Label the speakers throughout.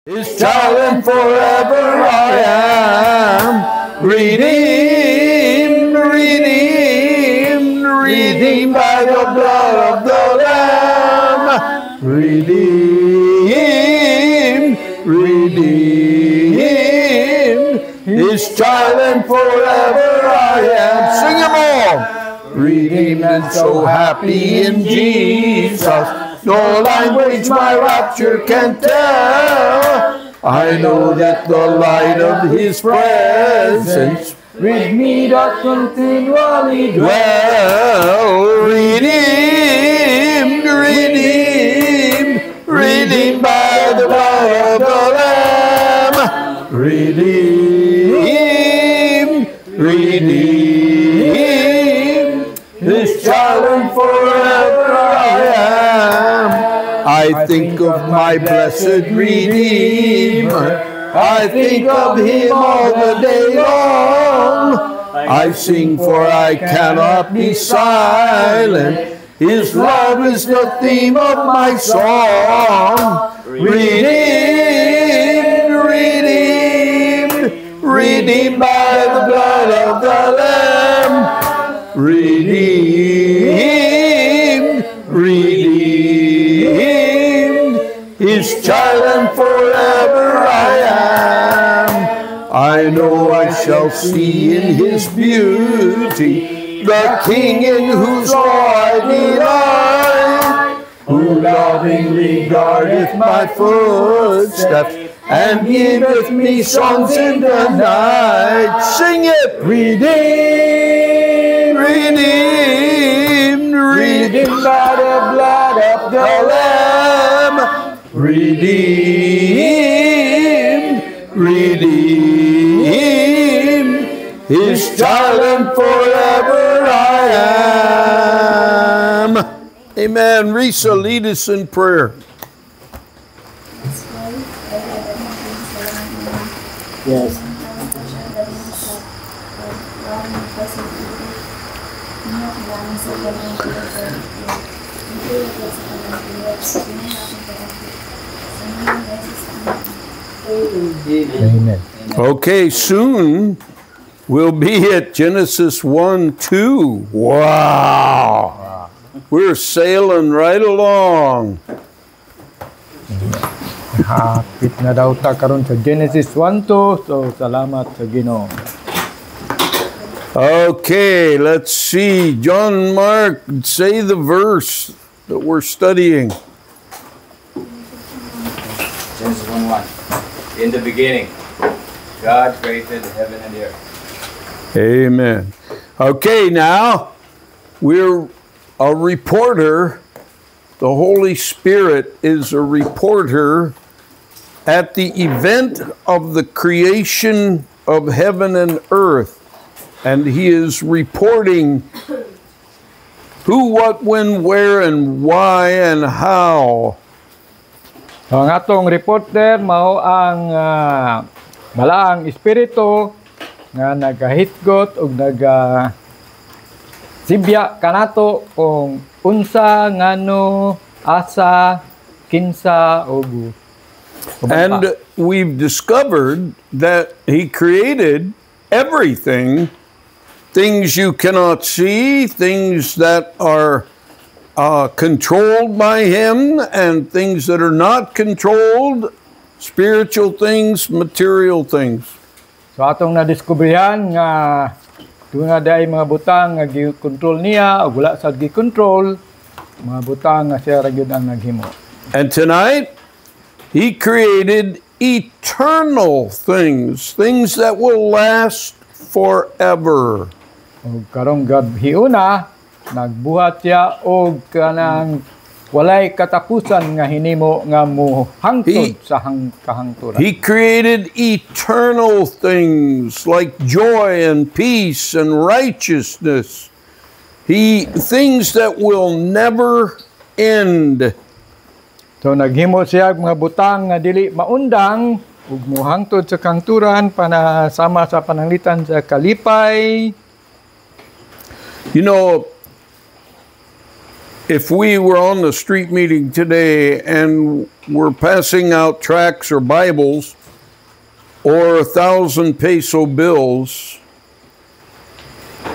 Speaker 1: His child and forever I am redeemed, redeemed, redeemed by the blood of the Lamb. Redeemed, redeemed, His child and forever I am. Sing them all. Redeemed and so happy in Jesus. No language my rapture can tell. I know that the light of His presence with me doth continually dwell. Redeemed, redeemed, redeemed by the blood of the Lamb. Redeemed, redeemed, His child and forever I am. I think of my blessed Redeemer. I think of Him all the day long. I sing for I cannot be silent. His love is the theme of my song. Redeemed, redeemed, redeemed by the blood of the Lamb. Redeemed, redeemed, His child and forever I am. I know I shall see in His beauty the King in whose law I delight, who lovingly guardeth my footsteps and giveth me songs in the night. Sing it! Redeemed, redeemed, redeemed by the blood of the Lamb. Redeemed, redeemed, His child and forever I am. Amen. Risa, lead us in prayer.
Speaker 2: Yes. Amen.
Speaker 1: Okay, soon we'll be at Genesis 1:2. Wow. We're sailing right along.
Speaker 2: Hapit na daw ta karon sa Genesis 1:2. So salamat sa Ginoo.
Speaker 1: Okay, let's see. John Mark, say the verse that we're studying.
Speaker 3: Genesis 1:1. In the beginning, God created heaven and the earth.
Speaker 1: Amen. Okay, now we're a reporter. The Holy Spirit is a reporter at the event of the creation of heaven and earth. And He is reporting who, what, when, where, and why, and how.
Speaker 2: So ang atong reporter mao ang balaang espiritu nga nagahitgot ug sibya kanato kung unsa ngano asa kinsa ug
Speaker 1: And we've discovered that He created everything, things you cannot see, things that are controlled by Him, and things that are not controlled, spiritual things, material things.
Speaker 2: So atong nadiskubrihan nga tuna day mga butang nga gi-control niya ug wala sad gi-control, mga butang nga siya ra gyud ang naghimo.
Speaker 1: And tonight, He created eternal things, things that will last forever.
Speaker 2: Ug karong gabhiuna nagbuhat siya og kanang walay katapusan nga hinimo nga mohangtod sa kahangturan.
Speaker 1: He created eternal things like joy and peace and righteousness. Things that will never end.
Speaker 2: So naghimo siya mga butang nga dili maundang ug mohangtod sa kahangturan panasama sa pananglitan sa kalipay.
Speaker 1: You know, If we were on the street meeting today and we're passing out tracts or Bibles or 1,000 peso bills,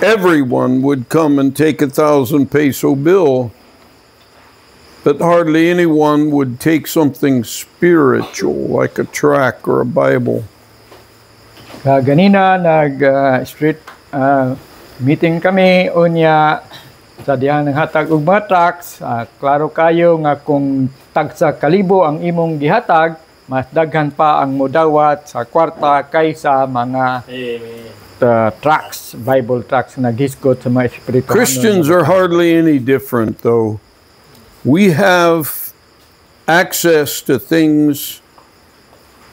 Speaker 1: everyone would come and take 1,000 peso bill, but hardly anyone would take something spiritual like a tract or a Bible.
Speaker 2: Ganina street meeting kami unya sa diyang nanghatag og mga tracts. Klaro kayo nga kung tag sa kalibo ang imong gihatag, mas daghan pa ang modawat sa kwarta kaysa mga tracts, Bible tracts na gisgot sa mga espiritu.
Speaker 1: Christians are hardly any different, though. We have access to things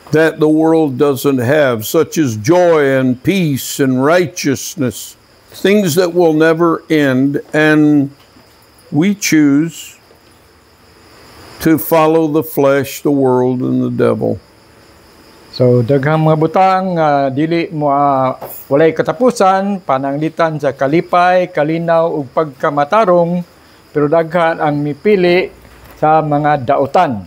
Speaker 1: that the world doesn't have, such as joy and peace and righteousness, things that will never end, and we choose to follow the flesh, the world, and the devil.
Speaker 2: So daghang mga butang dili mo walay katapusan, pananglitan sa kalipay, kalinaw ug pagkamatarong, pero daghan ang mipili sa mga dautan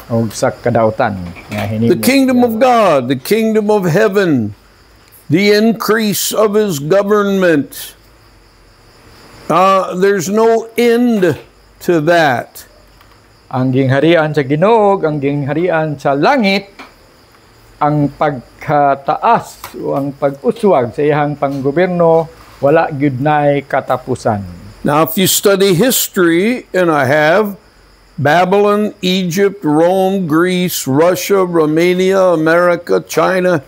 Speaker 2: o sa kadautan nga hinimo.
Speaker 1: The kingdom of God, the kingdom of heaven, the increase of His government. There's no end to that.
Speaker 2: Ang gingharian sa Ginoo, ang gingharian sa langit, ang pagkataas o ang pag-uswag sa iyang panggobyerno, wala gyud nay katapusan.
Speaker 1: Now, if you study history, and I have, Babylon, Egypt, Rome, Greece, Russia, Romania, America, China,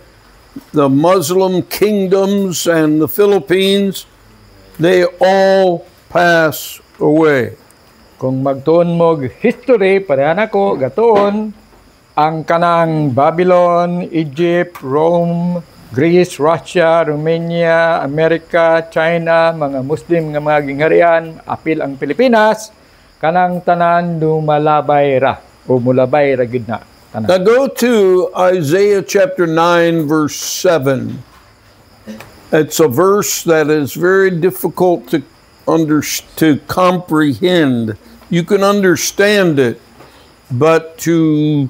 Speaker 1: the Muslim kingdoms, and the Philippines, they all pass away.
Speaker 2: Kung magtuon mo history, parehan ako, gatuon, ang kanang Babylon, Egypt, Rome, Greece, Russia, Romania, America, China, mga Muslim nga mga gingharian, apil ang Pilipinas, kanang tanan lumalabay ra o mulabay ra gid na tanan.
Speaker 1: Now go to Isaiah chapter 9 verse 7. It's a verse that is very difficult to comprehend. You can understand it, but to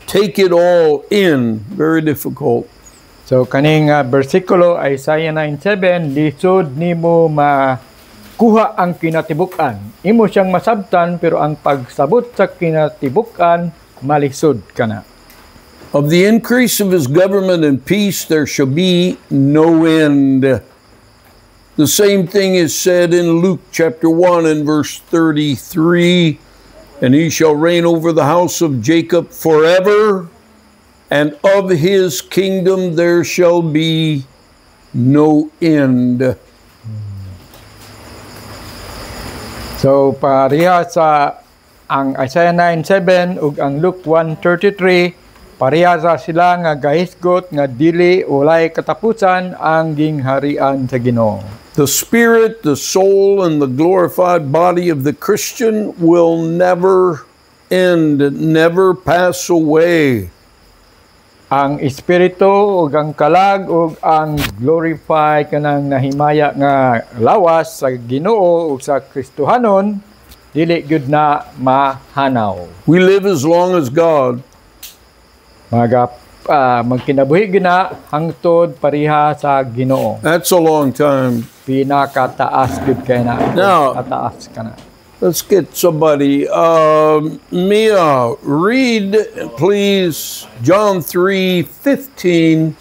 Speaker 1: take it all in, very difficult.
Speaker 2: So kaning bersikulo Isaiah 9:7, lisod nimo makuha ang kinatibuk-an. Imo siyang masabtan, pero ang pagsabot sa kinatibuk-an malisod kana.
Speaker 1: Of the increase of His government and peace there shall be no end. The same thing is said in Luke chapter 1 and verse 33. And He shall reign over the house of Jacob forever, and of His kingdom there shall be no end.
Speaker 2: So pareha sa ang Isaiah 9:7 ug ang Luke 1:33, pareha sa sila nga gahisgot nga dili walay katapusan ang gingharian sa Ginoo.
Speaker 1: The spirit, the soul, and the glorified body of the Christian will never end, never pass away.
Speaker 2: Ang espiritu ug ang kalag ug ang glorify kanang nahimaya nga lawas sa Ginoo ug sa Kristohanon dili gyud na mahanaw.
Speaker 1: We live as long as God.
Speaker 2: Magkinabuhi gina hangtod pariha sa Ginoo.
Speaker 1: That's a long time.
Speaker 2: Pinakataas gyud kay na.
Speaker 1: Now,
Speaker 2: kataas kana.
Speaker 1: Let's get somebody. Mia, read please John 3:15,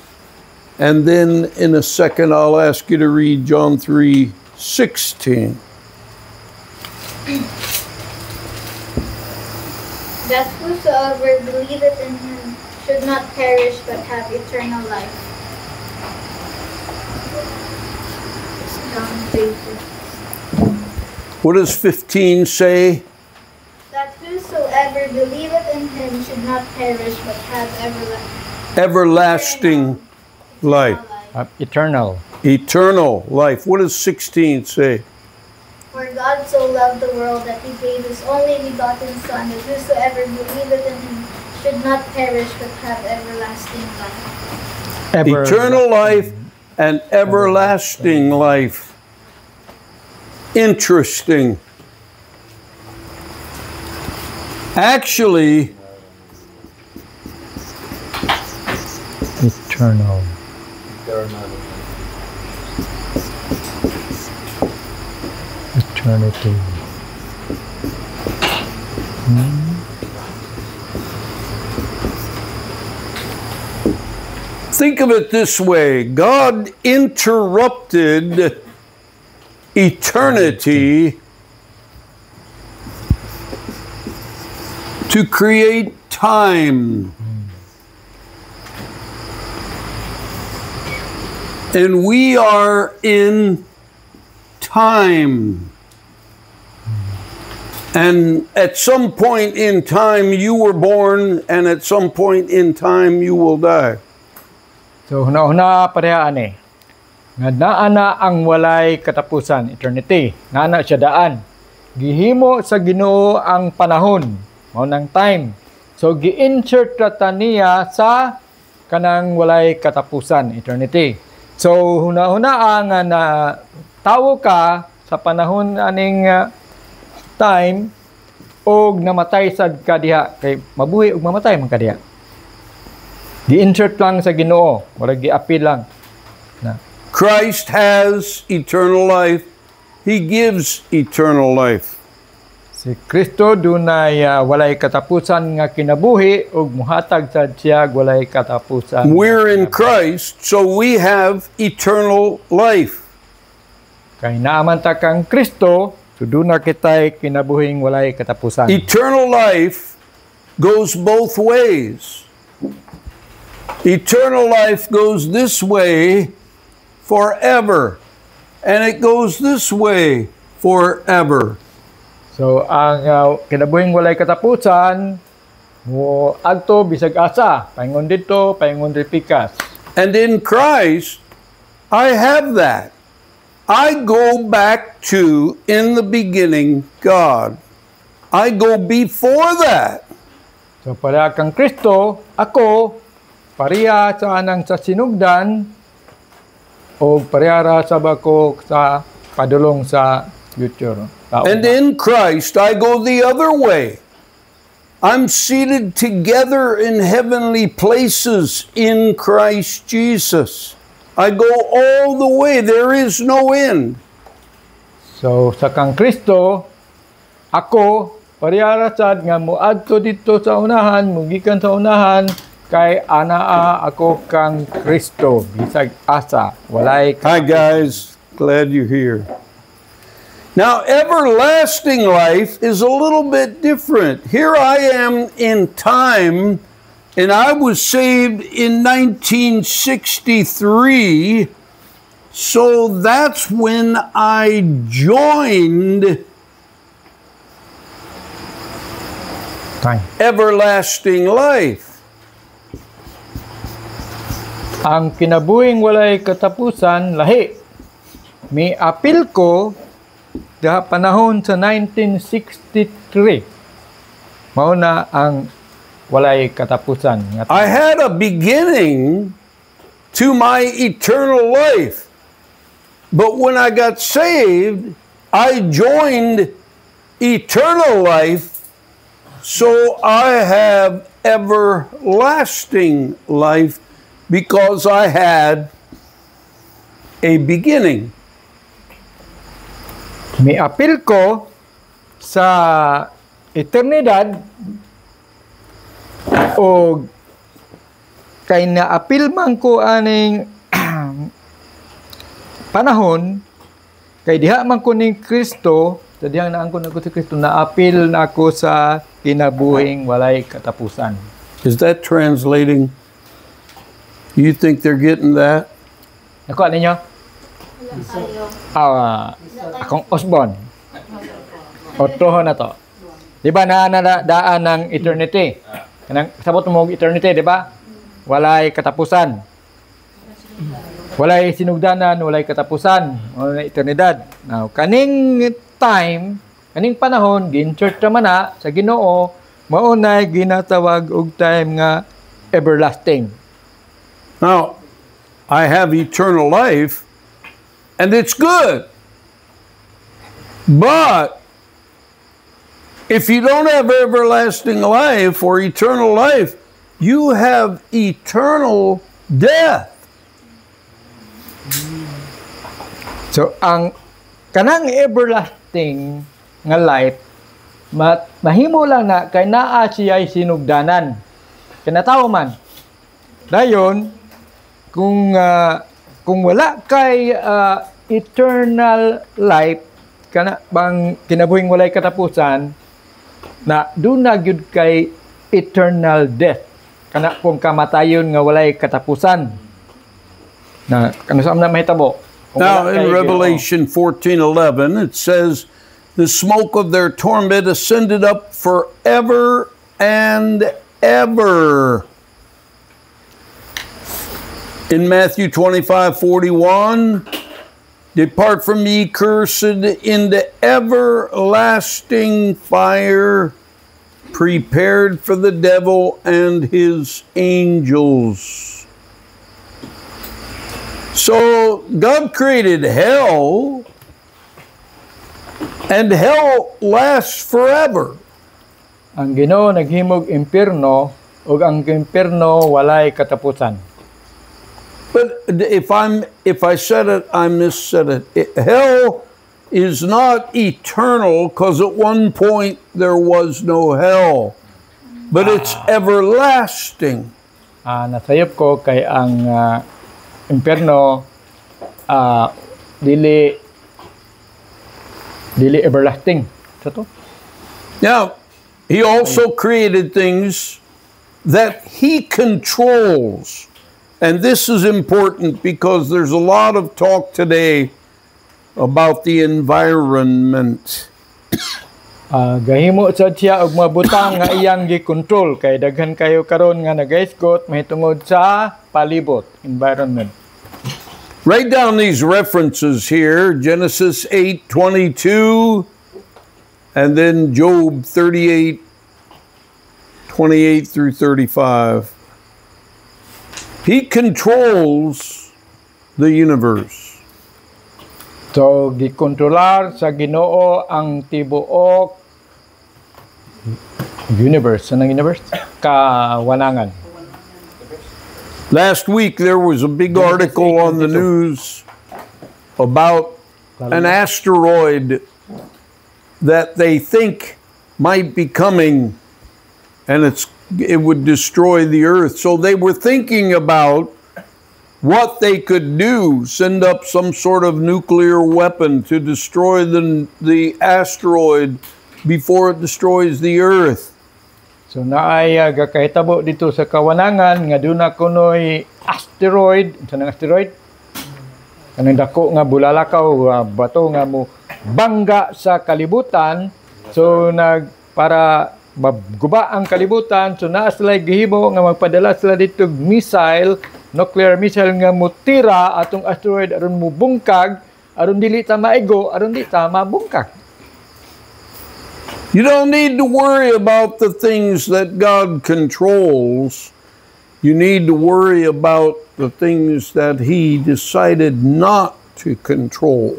Speaker 1: and then in a second I'll ask you to read John 3:16.
Speaker 4: That whosoever believeth in Him should not perish but have eternal life. John 3:15.
Speaker 1: What does 15 say?
Speaker 4: That whosoever believeth in Him should not perish but have
Speaker 1: Everlasting life.
Speaker 2: Eternal.
Speaker 1: Eternal life. What does 16 say?
Speaker 4: For God so loved the world that He gave His only begotten Son, that whosoever believeth in Him should not perish but have everlasting life.
Speaker 1: Eternal life and everlasting life. Interesting. Actually,
Speaker 2: Eternal. Eternity.
Speaker 1: think of it this way. God interrupted eternity to create time. And we are in time. And at some point in time you were born, and at some point in time you will die.
Speaker 2: So, huna-huna parehaan eh. Nga naana ang walay katapusan, eternity. Naana siya daan. Gihimo sa Ginoo ang panahon, mao nang time. So, gi-insert ta niya sa kanang walay katapusan, eternity. So, huna-huna ang na tawo ka sa panahon aning time og namatay sad ka diha, kay mabuhi og mamatay man ka diha. Gi-insert lang sa Ginoo, wala gi-appeal lang. Na.
Speaker 1: Christ has eternal life. He gives eternal life.
Speaker 2: Si Kristo dunay walay katapusan nga kinabuhi ug muhatag sad siya walay katapusan.
Speaker 1: We're in Christ, so we have eternal life.
Speaker 2: Kay naaman ta kang Kristo, so duna kitay kinabuhing walay katapusan.
Speaker 1: Eternal life goes both ways. Eternal life goes this way forever, and it goes this way forever.
Speaker 2: So ang kinabuhing walay katapusan mo adto bisag asa, paingon dito, paingon pikas.
Speaker 1: And in Christ, I have that. I go back to, in the beginning, God. I go before that.
Speaker 2: So para kang Kristo, ako pareha sa anang sa sinugdan o parehara sa bako sa padulong sa future.
Speaker 1: And in Christ, I go the other way. I'm seated together in heavenly places in Christ Jesus. I go all the way. There is no end.
Speaker 2: So sa kang Kristo, ako parehara sad nga moadto dito sa unahan, mugikan sa unahan kay anaa ako kang Kristo bisag asa walay.
Speaker 1: Hi guys, glad you're here. Now, everlasting life is a little bit different. Here I am in time, and I was saved in 1963, so that's when I joined
Speaker 2: Time.
Speaker 1: everlasting life.
Speaker 2: Ang kinabuhing walay katapusan lahi. May apil ko da panahon sa 1963. Mao na ang walay katapusan.
Speaker 1: I had a beginning to my eternal life. But when I got saved, I joined eternal life, so I have everlasting life because I had a beginning.
Speaker 2: May apil ko sa eternidad o kay naapil man ko aning panahon kay diha man ko ning Kristo, sa dihang naangkon ako si Kristo, naapil na ako sa kinabuhing walay katapusan.
Speaker 1: Is that translating? You think they're getting that?
Speaker 2: Nakuha ninyo? Akong Osborne. Otoho na to. Di ba daan ng eternity? Kanang sabot mo eternity, di ba? Walay katapusan. Walay sinugdanan, walay katapusan, walay eternidad. Now, kaning time, kaning panahon, gi-insert naman na sa Ginoo, maunay ginatawag og time nga everlasting.
Speaker 1: Now, I have eternal life, and it's good. But If you don't have everlasting life or eternal life, you have eternal death.
Speaker 2: So ang kanang everlasting nga life mahimo lang na kay naa siya'y sinugdanan. Kinatawo man. Dayon kung wala kay eternal life kana bang kinabuhing walay katapusan na doon na gyud kay eternal death kana kung kamatayon nga walay katapusan na kano sa amna mahitabo.
Speaker 1: Now in Revelation 14:11 it says the smoke of their torment ascended up forever and ever. In Matthew 25:41, depart from me, cursed, into everlasting fire, prepared for the devil and his angels. So God created hell, and hell lasts forever.
Speaker 2: Ang Ginoo naghimog impierno ug ang impierno walay katapusan.
Speaker 1: But if I said it, I missaid it. Hell is not eternal because at one point there was no hell, but it's everlasting.
Speaker 2: Nasayop ko kay ang impierno dili everlasting. Sa to?
Speaker 1: Now, he also created things that he controls. And this is important because there's a lot of talk today about the environment.
Speaker 2: Gahimo sad siya og mga butang nga iyang gi-control kay daghan kayo karon nga nagaisgot mahitungod sa palibot, environment.
Speaker 1: Write down these references here, Genesis 8:22 and then Job 38:28 through 35. He controls the universe.
Speaker 2: So, gikontrolar sa Ginoo ang tibuok universe. Anong universe? Kawanangan.
Speaker 1: Last week there was a big article on the news about an asteroid that they think might be coming, and it would destroy the earth. So they were thinking about what they could do, send up some sort of nuclear weapon to destroy the asteroid before it destroys the earth.
Speaker 2: So naay gakahitabo dito sa kawanangan nga duna kunoy asteroid, kanang asteroid. Kanang dako nga bulalakaw bato nga mo bangga sa kalibutan. So para maguba ang kalibutan, so naa sila gihimo nga magpadala sila dito missile, nuclear missile nga mutira atong asteroid aron mo bungkag, aron dili ta maigo, aron di ta mabungkag.
Speaker 1: You don't need to worry about the things that God controls. You need to worry about the things that He decided not to control.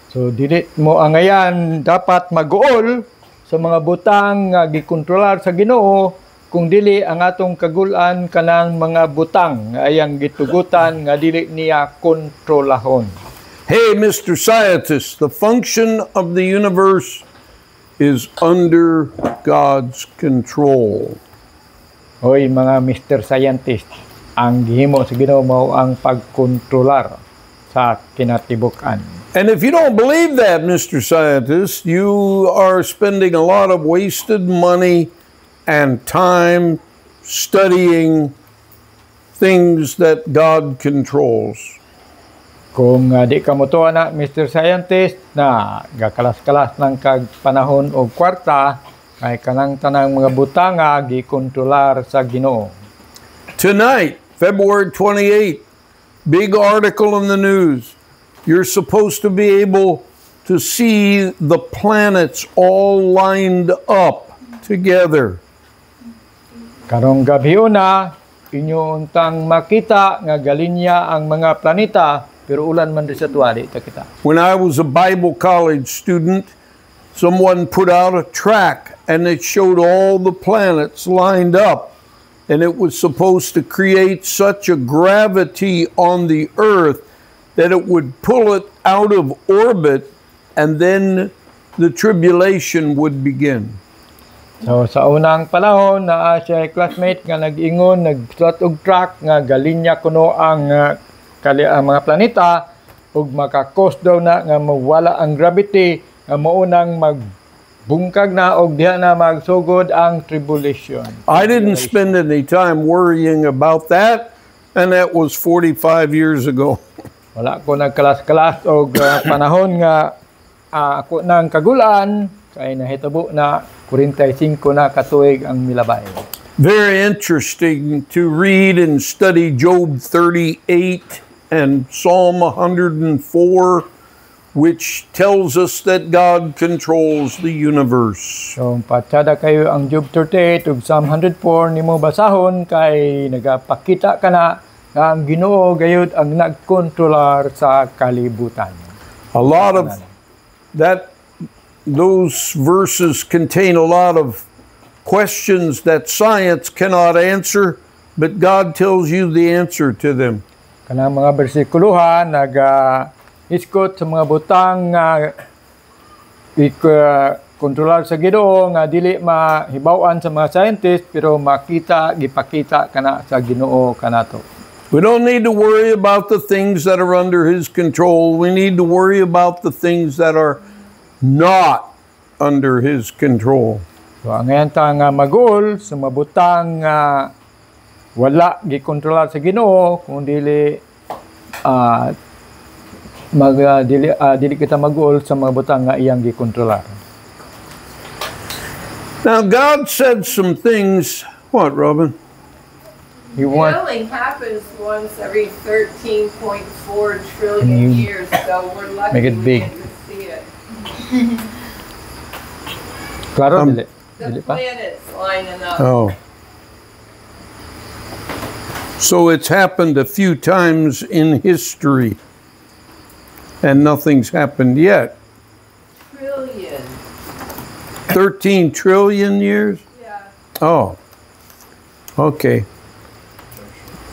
Speaker 2: So dili mo angayan dapat mag-uol sa mga butang nga gikontrolar sa Ginoo kung dili ang atong kagulan kanang mga butang nga ayang gitugutan nga dili niya kontrolahon.
Speaker 1: Hey, Mr. Scientist, the function of the universe is under God's control.
Speaker 2: Hoy mga Mr. Scientist, ang gihimo sa Ginoo mao ang pagkontrolar sa kinatibuk-an.
Speaker 1: And if you don't believe that, Mr. Scientist, you are spending a lot of wasted money and time studying things that God controls.
Speaker 2: Kung di ka motuwa na, Mr. Scientist, na gakalas-kalas ng kagpanahon o kwarta, kay kanang tanang mga butanga gikontrolar sa Ginoo.
Speaker 1: Tonight, February 28, big article in the news. You're supposed to be able to see the planets all lined up together.
Speaker 2: Karong gabi na, inyo untang makita nga galinya ang mga planeta, pero ulan man rin sa tuwali, kita.
Speaker 1: When I was a Bible college student, someone put out a track and it showed all the planets lined up, and it was supposed to create such a gravity on the earth that it would pull it out of orbit, and then the tribulation would begin.
Speaker 2: So sa unang panahon na siya classmate nga nag-ingon, nagsulat og track nga galinya kuno ang mga planeta ug maka-cause daw na nga mawala ang gravity nga maunang magbungkag na og diha na magsugod ang tribulation.
Speaker 1: I didn't spend any time worrying about that, and that was 45 years ago.
Speaker 2: Wala ko nagkalas-kalas og panahon nga ako nang kagulaan kay nahitabo na 45 na katuig ang milabay.
Speaker 1: Very interesting to read and study Job 38 and Psalm 104, which tells us that God controls the universe.
Speaker 2: So patsada kayo ang Job 38 ug Psalm 104 nimo basahon kay nagapakita kana nga ang Ginoo gayud ang nagkontrolar sa kalibutan.
Speaker 1: A lot of those verses contain a lot of questions that science cannot answer, but God tells you the answer to them.
Speaker 2: Kanang mga bersikuluhan iskot sa mga butang nga kontrolar sa Ginoo nga dili mahibaw-an sa mga scientist pero gipakita kana sa Ginoo kanato.
Speaker 1: We don't need to worry about the things that are under His control. We need to worry about the things that are not under His control.
Speaker 2: So ang nga magul sa mabutang wala gikontrolar sa Ginoo kung dili dili kita magul sa mga butang nga iyang gikontrolar.
Speaker 1: Now God said some things. What, Robin?
Speaker 2: He
Speaker 5: It
Speaker 2: wants
Speaker 5: only happens once every 13.4 trillion years, so we're lucky
Speaker 2: make it
Speaker 5: we
Speaker 2: big.
Speaker 5: get to see it.
Speaker 2: klaro dili.
Speaker 5: The
Speaker 2: Dili pa.
Speaker 5: planets lining up.
Speaker 1: Oh. So it's happened a few times in history, and nothing's happened yet.
Speaker 5: Trillion.
Speaker 1: 13 trillion years?
Speaker 5: Yeah.
Speaker 1: Oh. Okay.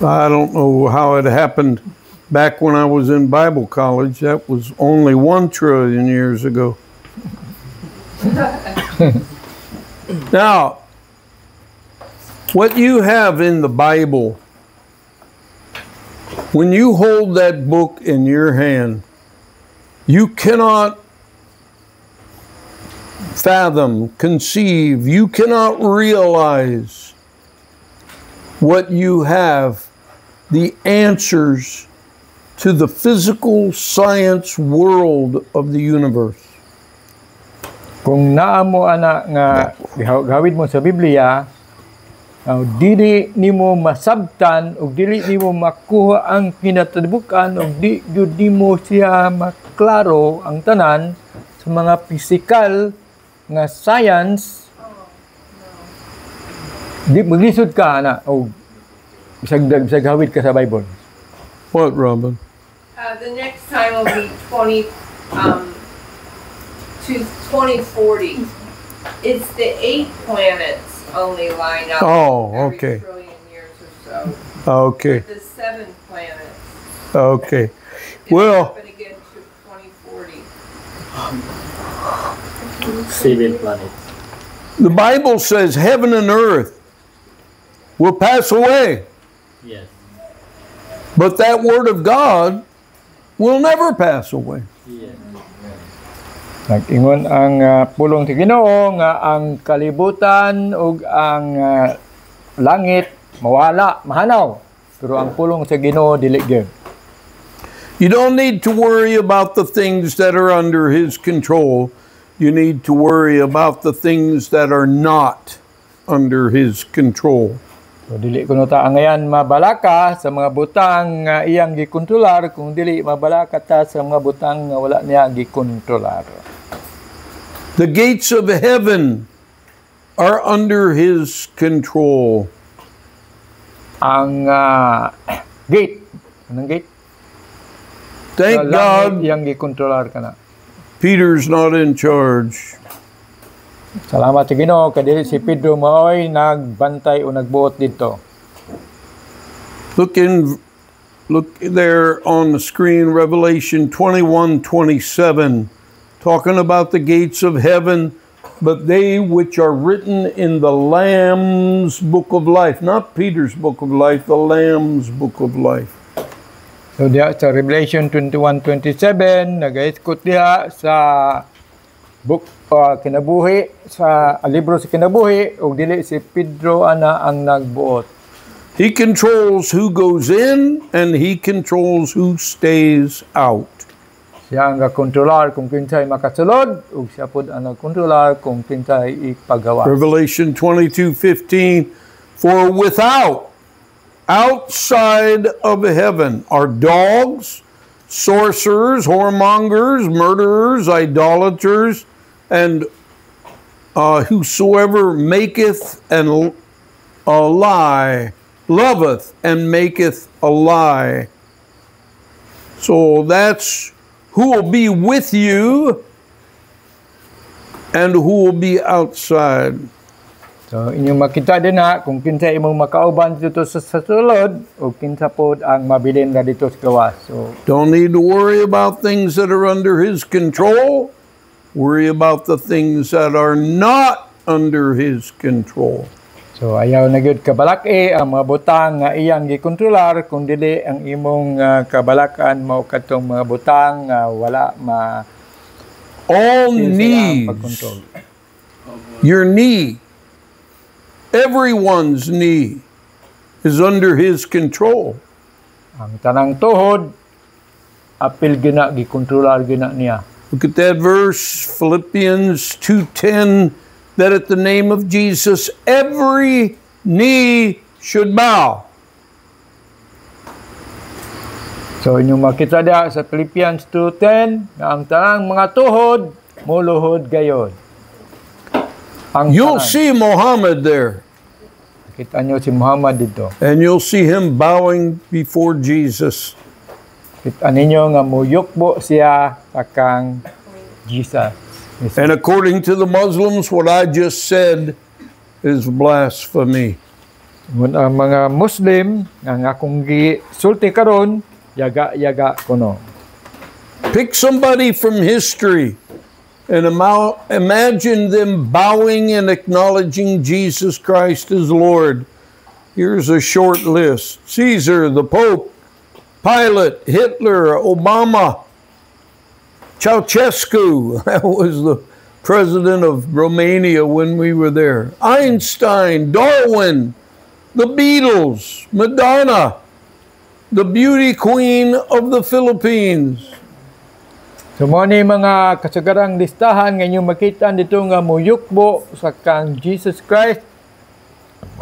Speaker 1: I don't know how it happened back when I was in Bible college. That was only 1 trillion years ago. Now, what you have in the Bible, when you hold that book in your hand, you cannot fathom, conceive, you cannot realize what you have, the answers to the physical science world of the universe.
Speaker 2: Kung naamo ana nga gawid mo sa Biblia, dili nimo masabtan ug dili nimo makuha ang kinatadbukan ug di gyud nimo siya maklaro ang tanan sa mga physical nga science. Di maglisod ka na o bisag hawid ka sa Bible.
Speaker 1: What, Robin?
Speaker 5: The next time will be 2040. It's the 8 planets only line up
Speaker 1: Oh, okay.
Speaker 5: every trillion years or so.
Speaker 1: Okay,
Speaker 5: The 7 planets.
Speaker 1: okay.
Speaker 5: It'll
Speaker 1: Well,
Speaker 5: happen again to 2040.
Speaker 6: 7 planets.
Speaker 1: the Bible says heaven and earth will pass away,
Speaker 6: Yes.
Speaker 1: but that word of God will never pass away.
Speaker 6: Yes.
Speaker 2: Nag-ingon ang pulong sa Ginoo nga ang kalibutan ug ang langit mawala, mahanaw. Pero ang pulong sa Ginoo dili gyud.
Speaker 1: You don't need to worry about the things that are under His control. You need to worry about the things that are not under His control.
Speaker 2: So dili kuno ta ngayon mabalaka sa mga butang nga iyang gikontrolar kung dili mabalaka ta sa mga butang nga wala niya gikontrolar.
Speaker 1: The gates of heaven are under His control.
Speaker 2: Ang gate, anong gate?
Speaker 1: Thank
Speaker 2: Sa langit
Speaker 1: God
Speaker 2: iyang gikontrolar kana.
Speaker 1: Peter's not in charge.
Speaker 2: Salamat sa Ginoo kadili si Pedro maoy nagbantay o nagbuot dito.
Speaker 1: Look there on the screen, Revelation 21:27, talking about the gates of heaven, but they which are written in the Lamb's book of life, not Peter's book of life, the Lamb's book of life.
Speaker 2: So diya sa Revelation 21:27 nagaiskot diha sa book kinabuhi sa libro sa kinabuhi ug dili si Pedro ana ang nagbuot.
Speaker 1: He controls who goes in and he controls who stays out.
Speaker 2: Siya ang kontrolar kung kinsay makasulod ug siya pud ang kontrolar kung kinsay ipagawa.
Speaker 1: Revelation 22:15, for without, outside of heaven are dogs, sorcerers, whoremongers, murderers, idolaters, and whosoever maketh a lie, loveth and maketh a lie. So that's who will be with you and who will be outside.
Speaker 2: So inyong makita din ha kung kinsa imong makauban dito sa sulod o kinsa pod ang mabilin na dito sa gawas. So
Speaker 1: don't need to worry about things that are under his control. Worry about the things that are not under his control.
Speaker 2: So ayaw na gyud kabalak-e ang mga butang nga iyang gikontrolar kung dili ang imong kabalakan mao kadtong mga butang nga wala ma
Speaker 1: all knees. Your knee, everyone's knee is under his control.
Speaker 2: Ang tanang tuhod apil gina gikontrolar gina niya.
Speaker 1: Look at that verse, Philippians 2:10, that at the name of Jesus every knee should bow.
Speaker 2: So inyong makita diha sa Philippians 2:10 na ang tanang mga tuhod muluhod gayod.
Speaker 1: You'll see Muhammad there.
Speaker 2: Kita nyo si Muhammad dito.
Speaker 1: And you'll see him bowing before Jesus.
Speaker 2: Kita ninyo nga muyukbo siya kakang Jesus.
Speaker 1: And according to the Muslims, what I just said is blasphemy.
Speaker 2: Ang mga Muslim nga akong gisulti karon yaga kuno.
Speaker 1: Pick somebody from history and imagine them bowing and acknowledging Jesus Christ as Lord. Here's a short list: Caesar, the Pope, Pilate, Hitler, Obama, Ceausescu, that was the president of Romania when we were there, Einstein, Darwin, the Beatles, Madonna, the beauty queen of the Philippines.
Speaker 2: So mo ni mga kasagarang listahan nga inyong makita dito nga muyukbo sa kang Jesus Christ.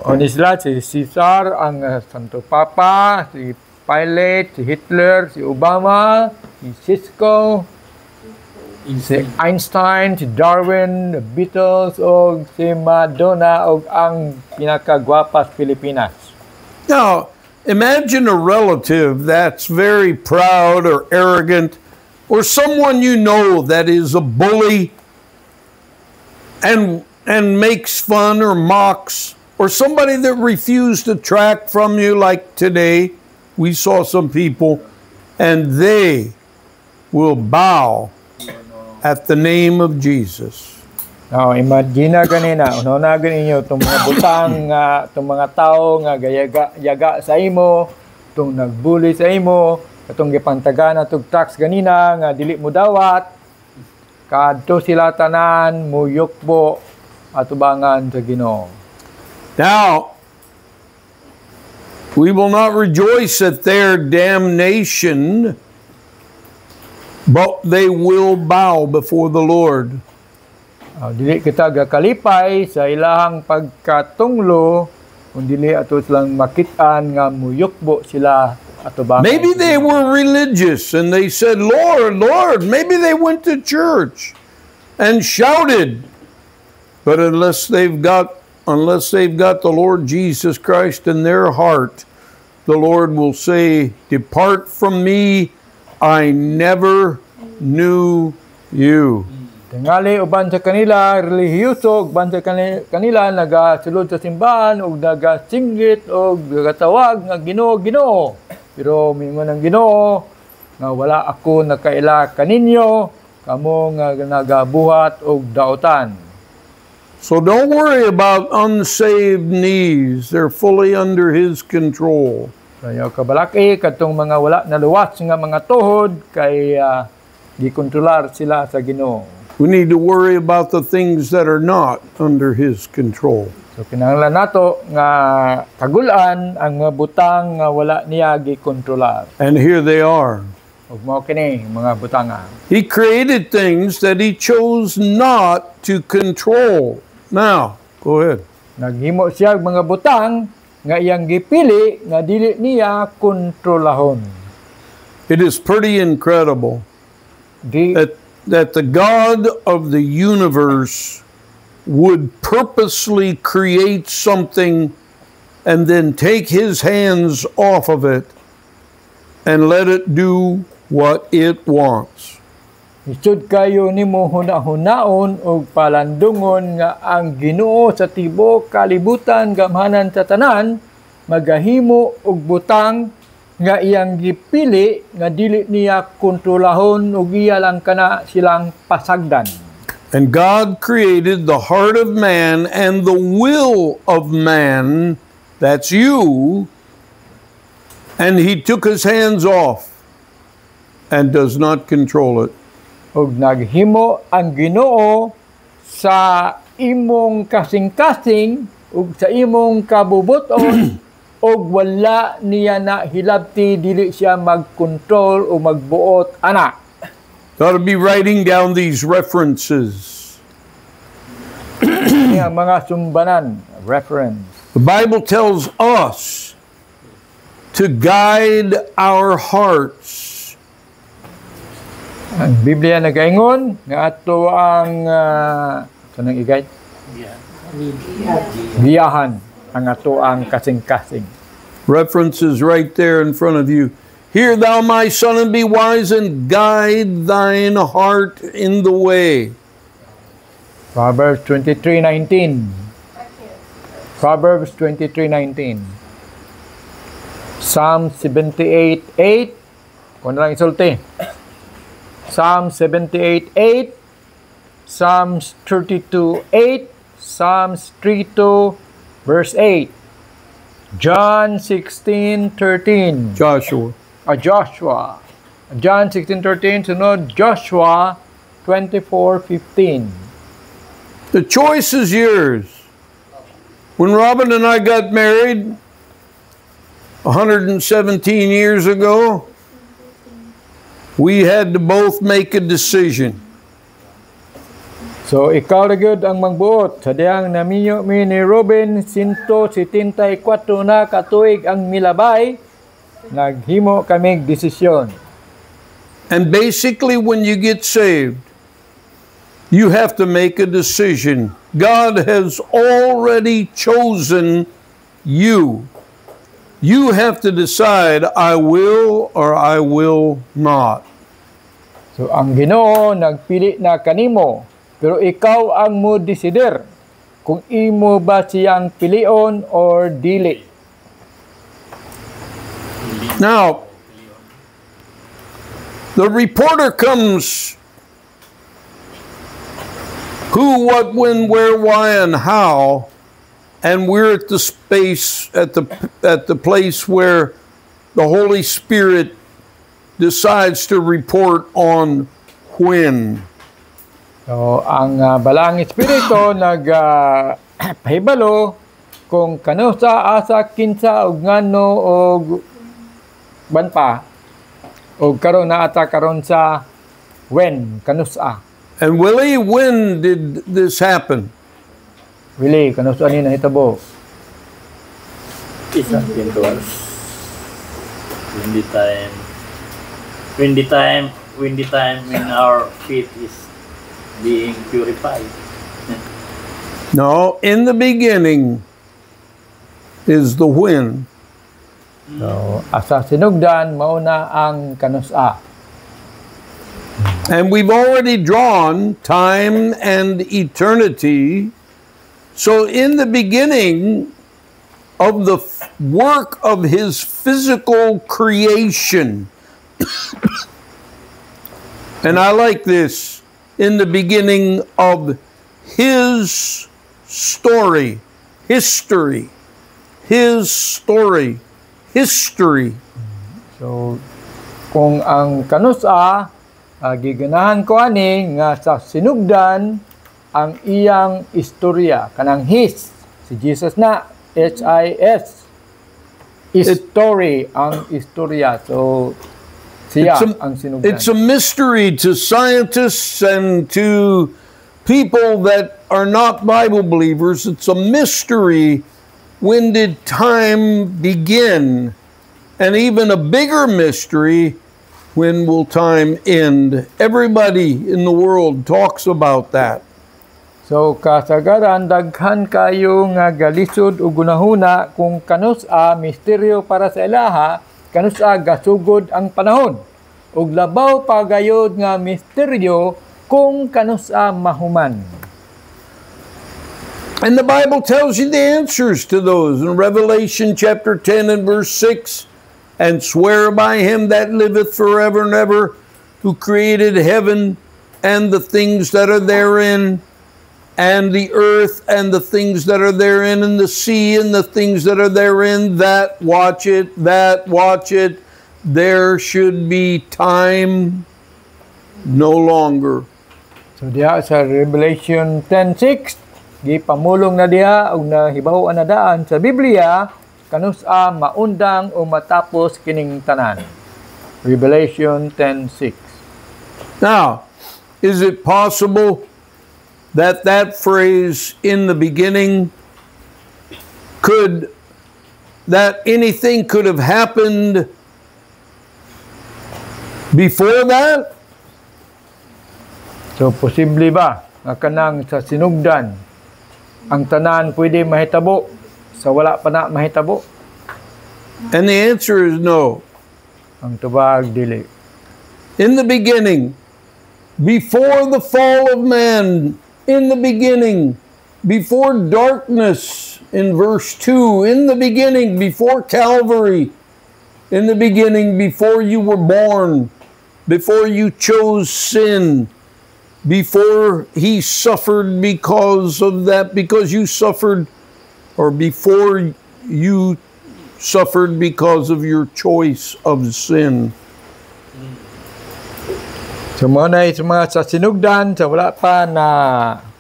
Speaker 2: O ni sila si Caesar, ang Santo Papa, si Pilate, si Hitler, si Obama, si Cisco, si Einstein, si Darwin, the Beatles, o si Madonna, o ang pinakagwapas Pilipinas.
Speaker 1: Now, imagine a relative that's very proud or arrogant, or someone you know that is a bully and makes fun or mocks, or somebody that refused to track from you like today. We saw some people, and they will bow at the name of Jesus.
Speaker 2: Now, imagine na ganina, una ganinyo itong mga butang, itong mga tao nga yaga sa imo, itong nagbuli sa imo, itong gipantaga na itong tax ganina, nga dili mo dawat, kadto sila tanan, muyukbo, atubangan sa Ginoo.
Speaker 1: Now, we will not rejoice at their damnation, but they will bow before the Lord.
Speaker 2: Dili kita gakalipay sa ilahang pagkatunglo, kung dili ato silang makitaan nga muyukbo sila atubangan.
Speaker 1: Maybe they were religious and they said, Lord, Lord. Maybe they went to church and shouted. But unless they've got the Lord Jesus Christ in their heart, the Lord will say, depart from me, I never knew you.
Speaker 2: Tingali uban sa kanila relihiyoso, uban sa kanila nagasulod sa simbahan ug nagasinggit ug nagatawag nga Ginoo, Ginoo. Pero mingon ang Ginoo nga wala ako nakaila kaninyo, kamo nga nagabuhat og daotan.
Speaker 1: So don't worry about unsaved knees. They're fully under His control.
Speaker 2: Kaya kabalaki katong mga wala naluwas nga mga tuhod kay gikontrolar sila sa Ginoo.
Speaker 1: We need to worry about the things that are not under His control.
Speaker 2: So kinahanglan nato nga kagulan ang mga butang nga wala niya gikontrolar.
Speaker 1: And here they are.
Speaker 2: Ug mao kini mga butanga.
Speaker 1: He created things that He chose not to control. Now, go ahead.
Speaker 2: Naghimo siya og mga butang nga iyang gipili nga dili niya kontrolahon.
Speaker 1: It is pretty incredible that the God of the universe would purposely create something and then take His hands off of it and let it do what it wants.
Speaker 2: Isud kayo nimo huna-hunaon og palandungon nga ang Ginoo sa tibuok kalibutan gamhanan sa tanan magahimo og butang nga iyang gipili nga dili niya kontrolahon ug iya lang kana silang pasagdan.
Speaker 1: And God created the heart of man and the will of man, that's you, and He took His hands off and does not control it.
Speaker 2: Ug naghimo ang Ginoo sa imong kasing-kasing ug sa imong kabubuton og wala niya na hilabti dili siya mag-control o magbuot ana.
Speaker 1: You ought to be writing down these references.
Speaker 2: Nga mga sumbanan, reference.
Speaker 1: The Bible tells us to guide our hearts.
Speaker 2: Ang Biblia nagaingon nga ato ang kanang i-guide? Biyahan ang ato ang kasing-kasing.
Speaker 1: References right there in front of you. Hear thou, my son, and be wise, and guide thine heart in the way.
Speaker 2: Proverbs 23:19. Proverbs 23:19. Psalm 78:8. Kung lang isulti. Psalm 78:8. Psalms 32:8. Psalms 32 verse 8. John 16:13.
Speaker 1: Joshua.
Speaker 2: Joshua. John 16:13 sunod Joshua 24:15.
Speaker 1: The choice is yours. When Robin and I got married 117 years ago, we had to both make a decision.
Speaker 2: So ikaw ra gyud ang magbuot sa diyang naminyo mi ni Robin 174 na katuig ang milabay, naghimo kaming desisyon.
Speaker 1: And basically when you get saved, you have to make a decision. God has already chosen you. You have to decide, I will or I will not.
Speaker 2: So ang Ginoo nagpili na kanimo, pero ikaw ang mo desider kung imo ba siyang pilion or dili.
Speaker 1: Now, the reporter comes, who, what, when, where, why, and how, and we're at the space, at the place where the Holy Spirit decides to report on when.
Speaker 2: So, ang balang espiritu nagpahibalo kung kano sa asa kinsa og ngano og banpa og karon na ata karon sa when kanusa.
Speaker 1: And Willie, when did this happen?
Speaker 2: Willie, kanusa ni nahitabo?
Speaker 6: Isang pintuan. When our faith is being purified.
Speaker 1: No, in the beginning is the when.
Speaker 2: So, asa sinugdan mauna ang kanusa.
Speaker 1: And we've already drawn time and eternity. So in the beginning of the work of his physical creation, and I like this, in the beginning of his story, history, his story, history.
Speaker 2: So kung ang kanusa giganahan ko ani nga sa sinugdan ang iyang istorya kanang his si Jesus na HIS story ang istorya. So siya ang sinugdan.
Speaker 1: It's a mystery to scientists and to people that are not Bible believers. It's a mystery. When did time begin? And even a bigger mystery, when will time end? Everybody in the world talks about that.
Speaker 2: So kasagaran daghan kayo nga galisod ug gunahuna kung kanus-a misteryo para sa ilaha, kanus-a gasugod ang panahon. Ug labaw pa gayud nga misteryo kung kanus-a mahuman.
Speaker 1: And the Bible tells you the answers to those in Revelation chapter 10 and verse 6. And swear by him that liveth forever and ever, who created heaven and the things that are therein, and the earth and the things that are therein, and the sea and the things that are therein, that watch it, there should be time no longer.
Speaker 2: So diha sa Revelation 10:6, gipamulong na diha og nahibaw na daan sa Biblia kanus-a maundang o matapos kining tanan. Revelation 10:6.
Speaker 1: Now, is it possible that that phrase in the beginning that anything could have happened before that?
Speaker 2: So posible ba nga kanang sa sinugdan ang tanan pwede mahitabo sa wala pa na mahitabo?
Speaker 1: And the answer is no.
Speaker 2: Ang tubag dili.
Speaker 1: In the beginning, before the fall of man, in the beginning, before darkness, in verse 2, in the beginning, before Calvary, in the beginning, before you were born, before you chose sin, before he suffered because of that, because you suffered, or before you suffered because of your choice of sin.
Speaker 2: So muna sa mga sa sinugdan, sa wala pa na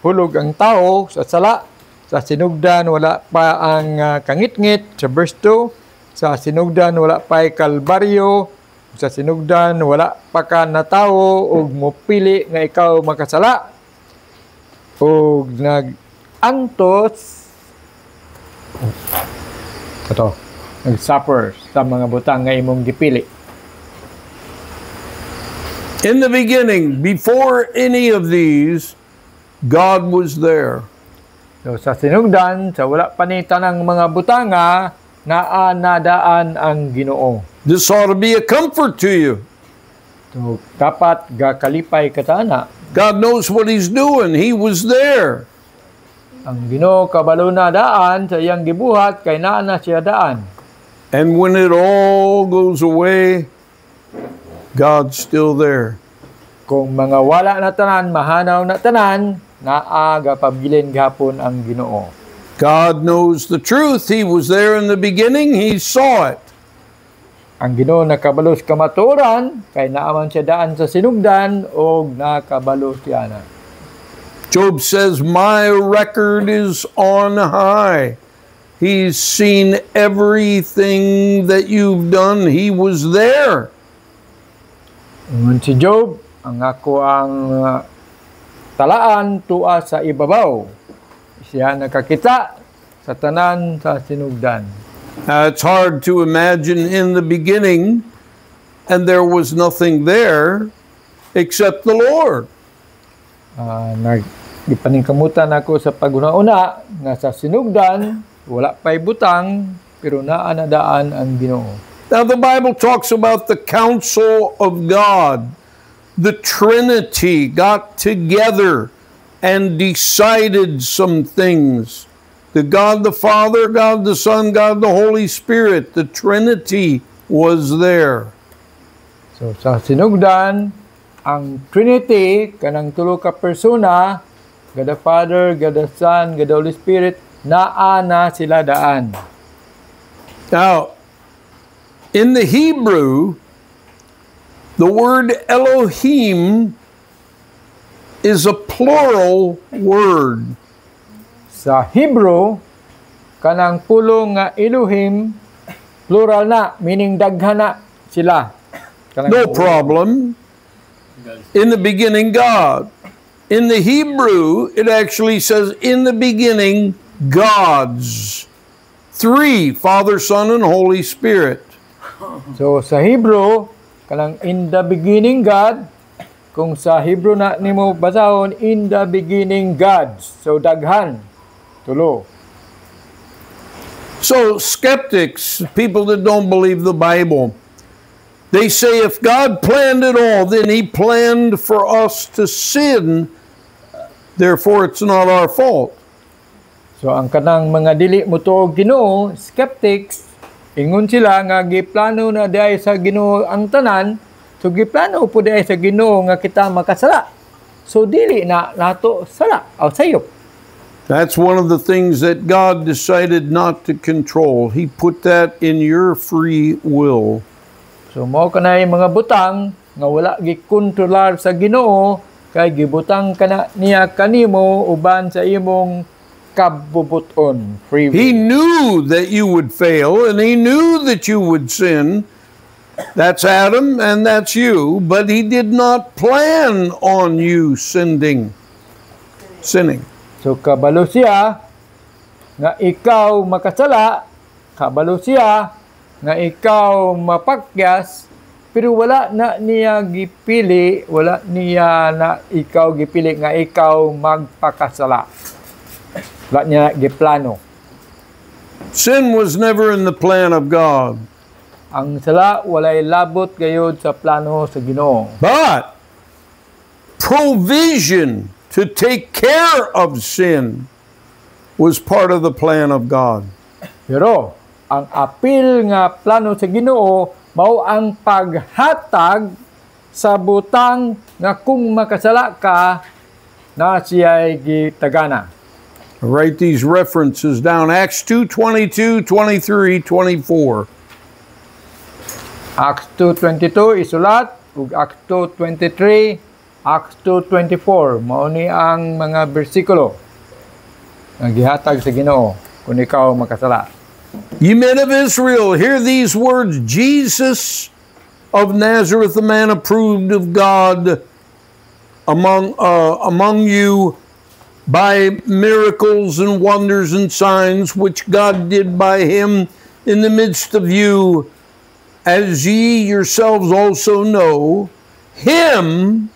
Speaker 2: hulog ang tao sa sala, sa sinugdan wala pa ang kangit-ngit sa verse 2, sa sinugdan wala pa ay kalbaryo, sa sinugdan wala pa ka na tao ug mopili nga ikaw makasala ug nag-antos nag-suffer sa mga butang nga imong gipili.
Speaker 1: In the beginning, before any of these, God was there.
Speaker 2: So sa sinugdan, sa wala pa ni tanang mga butanga, nadaan ang Ginoo.
Speaker 1: This ought to be a comfort to you.
Speaker 2: So dapat gakalipay katana.
Speaker 1: God knows what he's doing. He was there.
Speaker 2: Ang Ginoo kabalo na daan sa iyang gibuhat kay naa na siya daan.
Speaker 1: And when it all goes away, God's still there.
Speaker 2: Kung mga wala na tanan, mahanaw na tanan, naaga pabilin gapon ang Ginoo.
Speaker 1: God knows the truth. He was there in the beginning. He saw it.
Speaker 2: Ang Ginoo nakabalos kamaturan kay naaman siya daan sa sinugdan og nakabalo siya na.
Speaker 1: Job says, my record is on high. He's seen everything that you've done. He was there.
Speaker 2: Ngun si Job, ang ako ang talaan tuwa sa ibabaw. Siya nakakita sa tanan sa sinugdan.
Speaker 1: It's hard to imagine in the beginning, and there was nothing there except the Lord.
Speaker 2: Ipaningkamutan ako sa paguna-una nga sa sinugdan, wala pa'y butang, pero naanadaan ang Ginoo.
Speaker 1: Now the Bible talks about the counsel of God. the Trinity got together and decided some things. The God the Father, God the Son, God the Holy Spirit, the Trinity was there.
Speaker 2: So sa sinugdan, ang Trinity, kanang tulo ka persona, God the Father, God the Son, God the Holy Spirit, naa na sila daan.
Speaker 1: Now, in the Hebrew, the word Elohim is a plural word.
Speaker 2: Sa Hebrew, kanang pulong nga Elohim, plural na, meaning daghan na sila.
Speaker 1: No problem. In the beginning, God. In the Hebrew, it actually says, in the beginning, gods. 3, Father, Son, and Holy Spirit.
Speaker 2: So sa Hebrew, kanang in the beginning God, kung sa Hebrew na nimo basahon, in the beginning gods. So daghan, tulo.
Speaker 1: So skeptics, people that don't believe the Bible, they say if God planned it all, then He planned for us to sin, therefore it's not our fault.
Speaker 2: So ang kanang mga dili mo to Ginoo, skeptics, ingon sila nga giplano na diay sa Ginoo ang tanan, so giplano po diay sa Ginoo nga kita makasala. So dili na nato sala o sayop.
Speaker 1: That's one of the things that God decided not to control. He put that in your free will.
Speaker 2: So mao kanay mga butang nga wala gikontrolar sa Ginoo kay gibutang kana niya kanimo uban sa imong kabubuton, free will.
Speaker 1: He knew that you would fail and He knew that you would sin. That's Adam and that's you, but He did not plan on you sinning.
Speaker 2: So kabalo siya nga ikaw makasala, kabalo siya nga ikaw mapakyas, pero wala na niya gipili, wala niya na ikaw gipili nga ikaw magpakasala. Wala niya giplano.
Speaker 1: Sin was never in the plan of God.
Speaker 2: Ang sala walay labot gayud sa plano sa Ginoo.
Speaker 1: But provision to take care of sin was part of the plan of God.
Speaker 2: Pero ang apil nga plano sa Ginoo mao ang paghatag sa butang nga kung makasala ka na siya'y gitagana.
Speaker 1: Write these references down. Acts 2:22, 23, 24.
Speaker 2: Acts 2:22 isulat ug Acts 2:23, Acts 2:24 mao ni ang mga bersikulo nga gihatag sa Ginoo kung ikaw makasala.
Speaker 1: Ye men of Israel, hear these words. Jesus of Nazareth, a man approved of God among you by miracles and wonders and signs which God did by Him in the midst of you, as ye yourselves also know, Him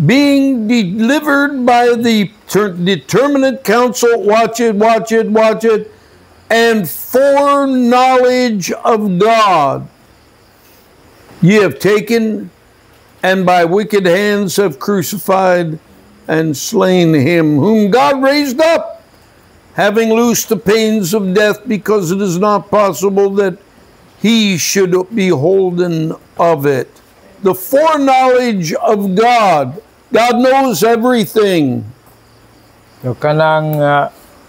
Speaker 1: being delivered by the determinate counsel, watch it, and foreknowledge of God, ye have taken, and by wicked hands have crucified and slain Him, whom God raised up, having loosed the pains of death, because it is not possible that He should be holden of it. The foreknowledge of God. God knows everything.
Speaker 2: So kanang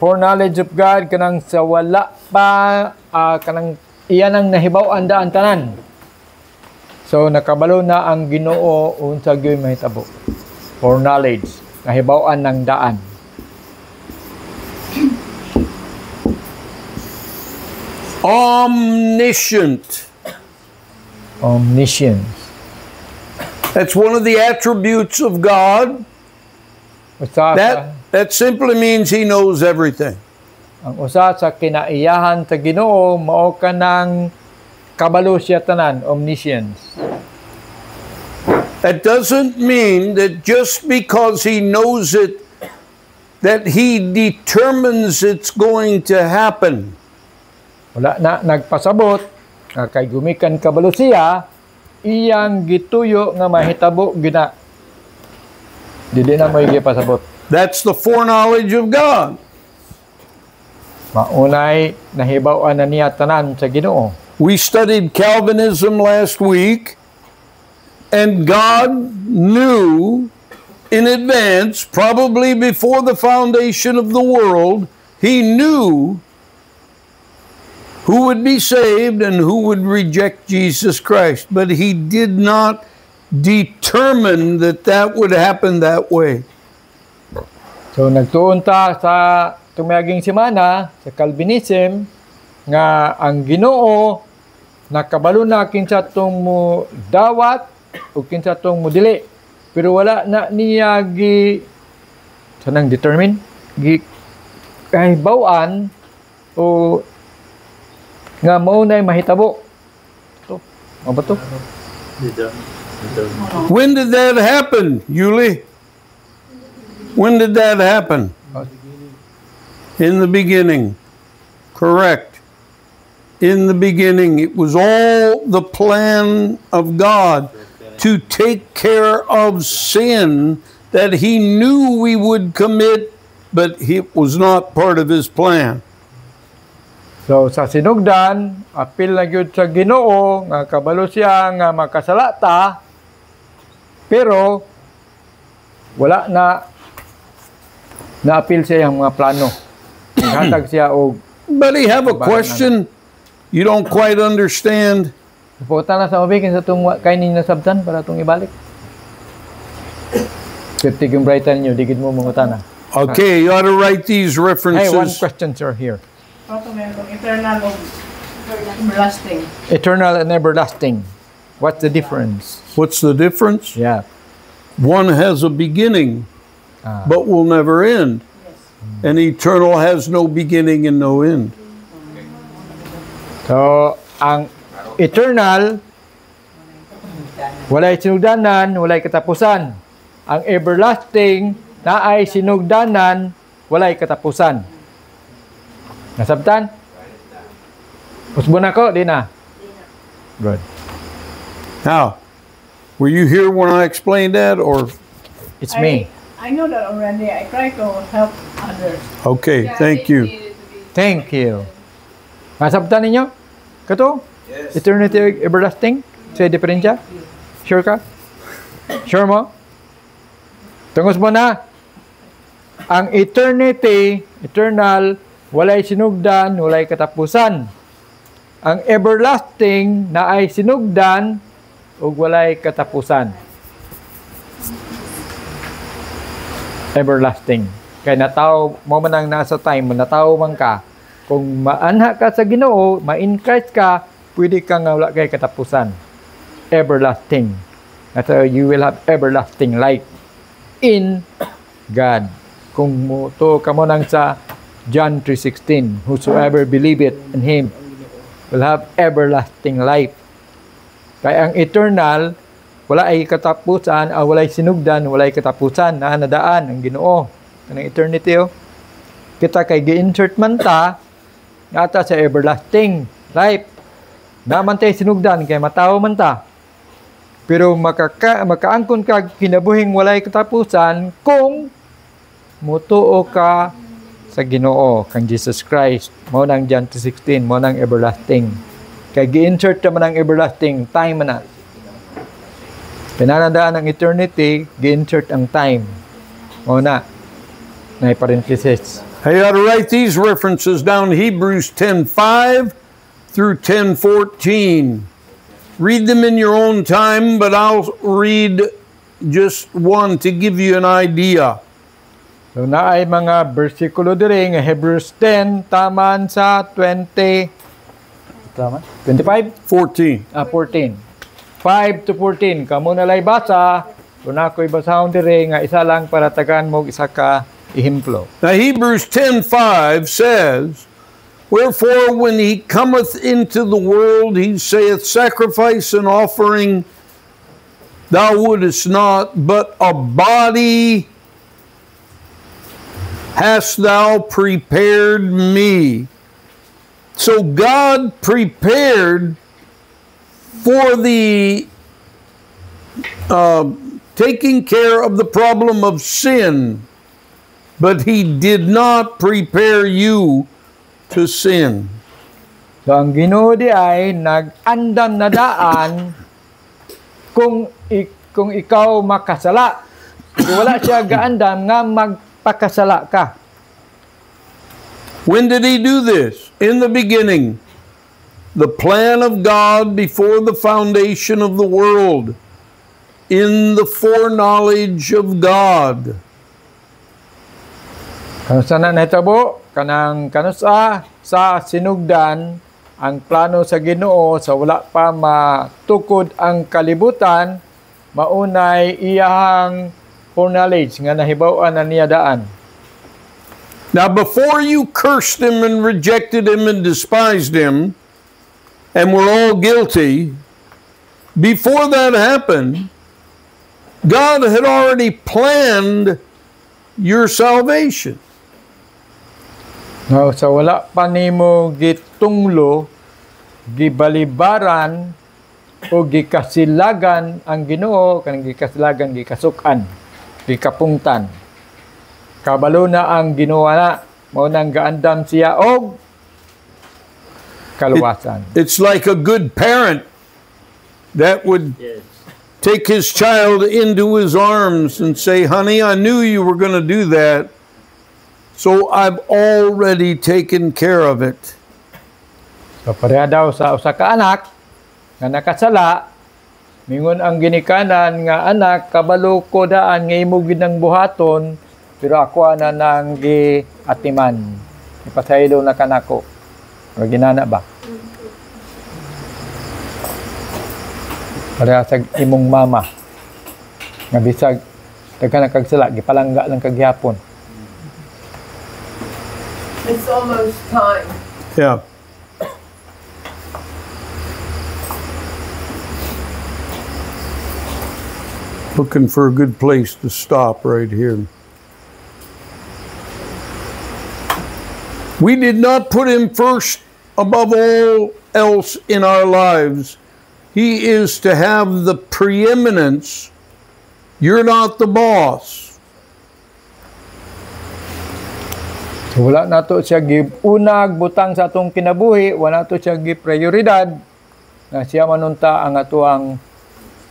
Speaker 2: foreknowledge of God, kanang sa wala pa, kanang iyan ang nahibaw-an daan tanan. So nakabalo na ang Ginoo unsa gyud mahitabo. Foreknowledge, nahibaw-an ng daan.
Speaker 1: Omniscient.
Speaker 2: Omniscience.
Speaker 1: That's one of the attributes of God.
Speaker 2: Usa
Speaker 1: That simply means He knows everything.
Speaker 2: ang usa sa kinaiyahan sa Ginoo mao kanang kabalo siya tanan, omniscience.
Speaker 1: That doesn't mean that just because He knows it, that He determines it's going to happen.
Speaker 2: Wala na nagpasabot kay gumikan kabalo siya iyang gituyo nga mahitabo gina. Dili na mo pasabot.
Speaker 1: That's the foreknowledge of God.
Speaker 2: Maunay nahibaw-an na niya tanan sa Ginoo.
Speaker 1: We studied Calvinism last week, and God knew in advance, probably before the foundation of the world, He knew who would be saved and who would reject Jesus Christ. But He did not determine that that would happen that way.
Speaker 2: So nagtuon ta sa tumaging semana sa Calvinism nga ang Ginoo nakabalo na kinsa tong mo dawat o kinsa tong mo dili, pero wala na niya sanang determine kahibaw-an o nga mao nay mahitabo. To ano ba to?
Speaker 1: When did that happen, Yuli? When did that happen? In the beginning. Correct. In the beginning. It was all the plan of God to take care of sin that He knew we would commit, but it was not part of His plan.
Speaker 2: So sa sinugdan, apil na gyud sa Ginoo nga kabalo siya nga makasalata, pero wala na apil siya ang mga plano. Naghatag siya og
Speaker 1: But I have a question you don't quite understand.
Speaker 2: pupunta na sa mabikin sa itong kain ninyo sabtan para itong ibalik. Kritik yung brightan nyo, digid mo mga tana.
Speaker 1: Okay, you ought to write these
Speaker 2: Hey, one
Speaker 1: references.
Speaker 2: question, sir, here.
Speaker 5: Eternal o everlasting.
Speaker 2: Eternal and everlasting. What's the difference?
Speaker 1: What's the difference?
Speaker 2: Yeah.
Speaker 1: One has a beginning, but will never end. And eternal has no beginning and no end.
Speaker 2: So, ang eternal, walay sinugdanan, walay katapusan. Ang everlasting, na ay sinugdanan, walay katapusan. Nasabtan? Usbon ako, di na? Good.
Speaker 1: Now, were you here when I explained that, or?
Speaker 2: It's me.
Speaker 5: I know that already. I try to help others.
Speaker 1: Okay, thank you.
Speaker 2: Thank you. Nasabtan ninyo? Kato?
Speaker 3: Yes.
Speaker 2: Eternity, everlasting? Sa diferensya? Sure ka? Sure mo? Tungos mo na. Ang eternity, eternal, walay sinugdan, walay katapusan. Ang everlasting na ay sinugdan ug walay katapusan. Everlasting. Kay nataw mo man ang nasa time, nataw man ka. Kung maanha ka sa Ginoo, ma-in Christ ka, pwede kang wala kay katapusan. Everlasting. That's how you will have everlasting life in God. Kung to ka mo nang sa John 3:16, whosoever believeth in Him will have everlasting life. Kaya ang eternal, wala ay katapusan, wala ay sinugdan, wala ay katapusan, na nadaan ang Ginoo. Kanang eternity, oh. Kita kay gi-insert man ta, nata sa everlasting life. Naman tayo sinugdan, kay matawo man ta. Pero makaangkon ka kinabuhing walay katapusan kung mutuo ka sa Ginoo kang Jesus Christ. Mao nang John 2:16, mao nang everlasting. Kay gi-insert naman ang everlasting, time na. Pinanandaan ang eternity, gi-insert ang time. Mao na. May parenthesis.
Speaker 1: I ought to write these references down, Hebrews 10:5 through 10:14. Read them in your own time, but I'll read just one to give you an idea.
Speaker 2: So naay mga bersikulo diri nga Hebrews 10 taman sa 20 tama 25
Speaker 1: 14.
Speaker 2: 14 5 to 14 kamo na lay basa kun ako'y basahon diri nga isa lang para tagaan mo isa ka ehemplo.
Speaker 1: Now Hebrews 10:5 says, wherefore when he cometh into the world, he saith, sacrifice and offering thou wouldest not, but a body hast thou prepared me. So God prepared for the taking care of the problem of sin, but He did not prepare you to sin.
Speaker 2: So ang Ginoo di ay nag-andam na daan kung ikaw makasala. So, wala siya gaandam nga magpakasala ka.
Speaker 1: When did He do this? In the beginning. The plan of God before the foundation of the world. In the foreknowledge of God.
Speaker 2: Kanusa na nahitabo, kanang kanusa sa sinugdan ang plano sa Ginoo sa wala pa matukod ang kalibutan, maunay iyang foreknowledge nga nahibaw-an na niya daan.
Speaker 1: Now before you cursed Him and rejected Him and despised Him, and we're all guilty, before that happened, God had already planned your salvation.
Speaker 2: No, sa wala pa nimo gitunglo, gibalibaran o gikasilagan ang Ginoo, kanang gikasilagan, gikasukan, gikapungtan. Kabalo na ang Ginoo na, mao nang gaandam siya og kaluwasan.
Speaker 1: It's like a good parent that would
Speaker 6: Yes.
Speaker 1: take his child into his arms and say, honey, I knew you were going to do that, so I've already taken care of it.
Speaker 2: So pareha daw sa usa ka anak nga nakasala, mingon ang ginikanan nga anak, kabalo ko daan nga imo ginang buhaton, pero ako ana nang giatiman. Ipasaylo na kanako. O ginana ba? Pareha sa imong mama nga bisag daghan na kagsala gipalangga lang kaghapon.
Speaker 5: It's almost time.
Speaker 1: Yeah. Looking for a good place to stop right here. We did not put Him first above all else in our lives. He is to have the preeminence. You're not the boss.
Speaker 2: So wala nato siya unag butang sa atong kinabuhi, wala nato siya gi-prioridad na siya manunta ang atuang.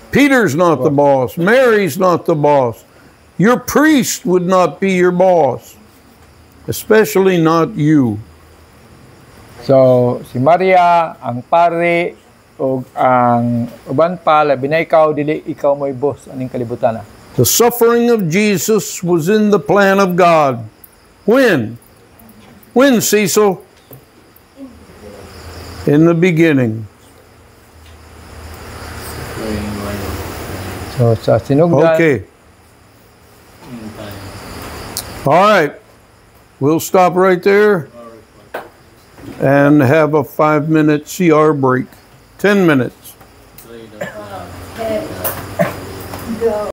Speaker 1: Peter's not the boss. Mary's not the boss. Your priest would not be your boss, especially not you.
Speaker 2: So si Maria, ang pare o ang uban pa labi na ikaw dili ikaw mo'y boss aning kalibutan.
Speaker 1: The suffering of Jesus was in the plan of God. When? When, Cecil? In the beginning.
Speaker 2: So sa sinugdan.
Speaker 1: Okay. All right. We'll stop right there and have a 5-minute CR break. 10 minutes.
Speaker 5: Go.